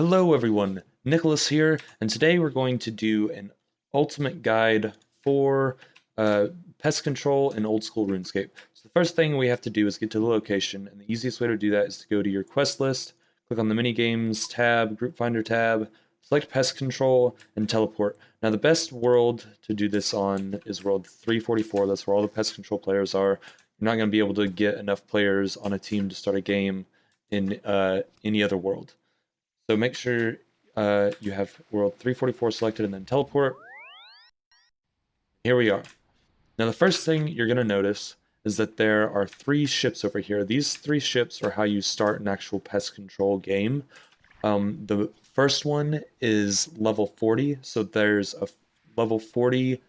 Hello everyone, Nicholas here, and today we're going to do an ultimate guide for pest control in old school RuneScape. So the first thing we have to do is get to the location, and the easiest way to do that is to go to your quest list, click on the mini games tab, group finder tab, select pest control, and teleport. Now the best world to do this on is world 344, that's where all the pest control players are. You're not going to be able to get enough players on a team to start a game in any other world. So make sure you have world 344 selected and then teleport. Here we are. Now the first thing you're going to notice is that there are 3 ships over here. These 3 ships are how you start an actual pest control game. The first one is level 40, so there's a level 40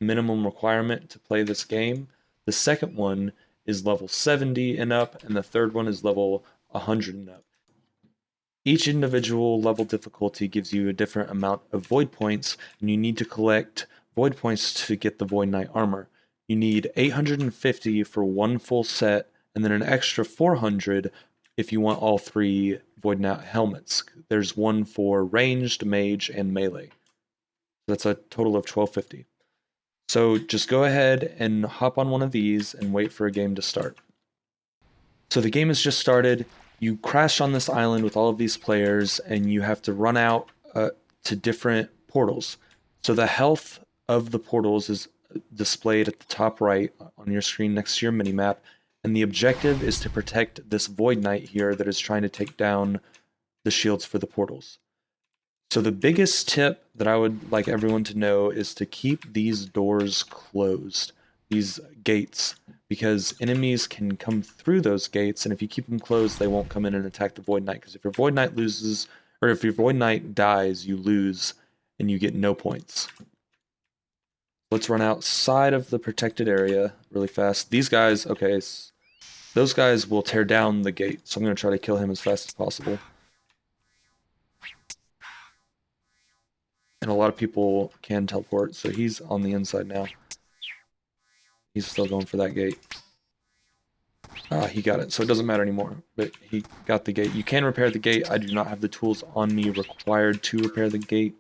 minimum requirement to play this game. The second one is level 70 and up, and the third one is level 100 and up. Each individual level difficulty gives you a different amount of void points, and you need to collect void points to get the Void Knight armor. You need 850 for one full set, and then an extra 400 if you want all 3 Void Knight helmets. There's one for ranged, mage, and melee. That's a total of 1250. So just go ahead and hop on one of these and wait for a game to start. So the game has just started. You crash on this island with all of these players, and you have to run out to different portals. So the health of the portals is displayed at the top right on your screen next to your minimap, and the objective is to protect this Void Knight here that is trying to take down the shields for the portals. So the biggest tip that I would like everyone to know is to keep these doors closed, these gates, because enemies can come through those gates, and if you keep them closed, they won't come in and attack the Void Knight, because if your Void Knight loses, or if your Void Knight dies, you lose, and you get no points. Let's run outside of the protected area really fast. These guys, okay, those guys will tear down the gate, so I'm going to try to kill him as fast as possible. And a lot of people can teleport, so he's on the inside now. He's still going for that gate. He got it, so it doesn't matter anymore, but he got the gate. You can repair the gate. I do not have the tools on me required to repair the gate.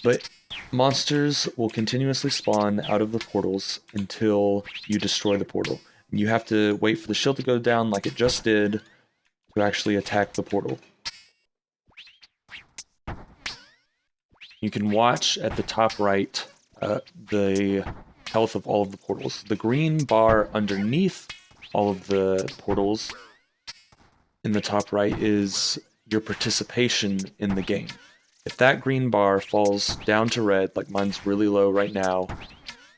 But monsters will continuously spawn out of the portals until you destroy the portal. You have to wait for the shield to go down like it just did to actually attack the portal. You can watch at the top right the health of all of the portals. The green bar underneath all of the portals in the top right is your participation in the game. If that green bar falls down to red, like mine's really low right now,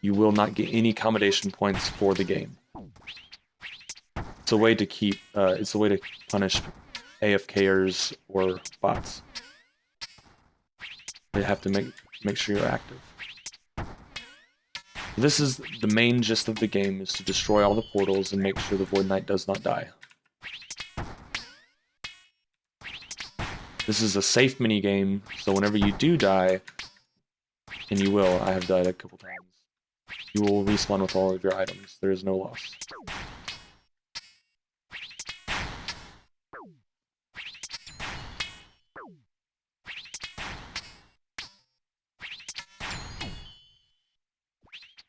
you will not get any accommodation points for the game. It's a way to keep, it's a way to punish AFKers or bots. They have to make sure you're active. This is the main gist of the game, is to destroy all the portals and make sure the Void Knight does not die. This is a safe minigame, so whenever you do die, and you will, I have died a couple times, you will respawn with all of your items. There is no loss.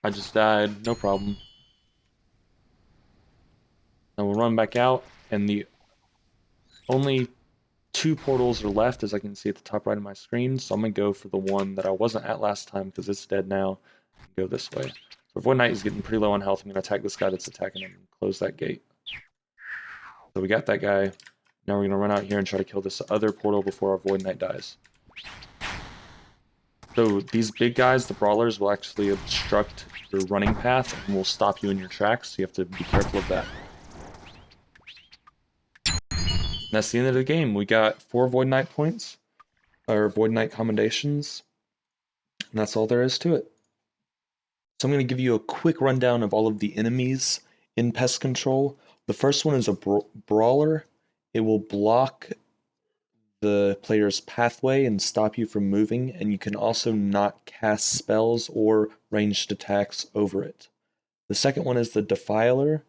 I just died, no problem. Now we'll run back out, and the only 2 portals are left, as I can see at the top right of my screen, so I'm going to go for the one that I wasn't at last time, because it's dead now, and go this way. So if Void Knight is getting pretty low on health, I'm going to attack this guy that's attacking him and close that gate. So we got that guy. Now we're going to run out here and try to kill this other portal before our Void Knight dies. So these big guys, the brawlers, will actually obstruct your running path and will stop you in your tracks, so you have to be careful of that. And that's the end of the game. We got 4 Void Knight points, or Void Knight commendations, and that's all there is to it. So I'm going to give you a quick rundown of all of the enemies in Pest Control. The first one is a brawler. It will block the player's pathway and stop you from moving, and you can also not cast spells or ranged attacks over it. The second one is the Defiler.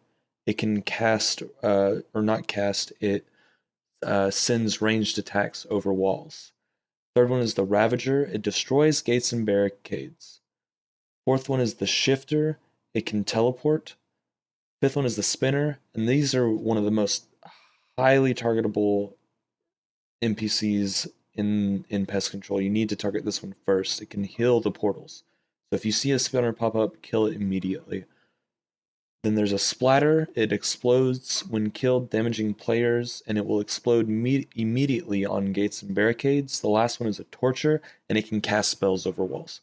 It can cast, or not cast, it sends ranged attacks over walls. Third one is the Ravager. It destroys gates and barricades. Fourth one is the Shifter. It can teleport. Fifth one is the Spinner, and these are one of the most highly targetable NPCs in pest control. You need to target this one first. It can heal the portals. So if you see a spinner pop up, kill it immediately. Then there's a Splatter. It explodes when killed, damaging players, and it will explode immediately on gates and barricades. The last one is a Torture, and it can cast spells over walls.